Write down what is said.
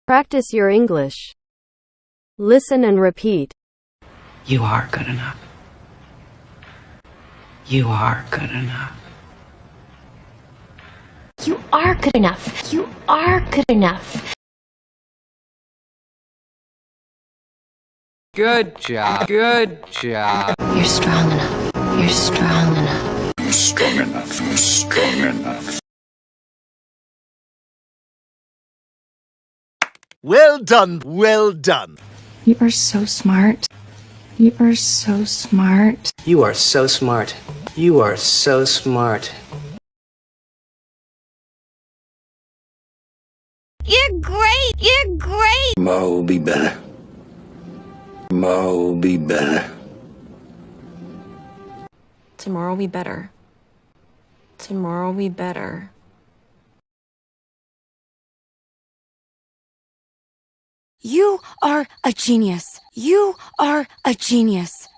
Practice your English. Listen and repeat. You are good enough. You are good enough. You are good enough. You are good enough. Good job. Good job. You're strong enough. You're strong enough. I'm strong enough. I'm strong enough. Well done, well done. You are so smart. You are so smart. You are so smart. You are so smart. You're great! You're great! Tomorrow will be better. Tomorrow will be better. Tomorrow will be better. Tomorrow will be better. You are a genius. You are a genius.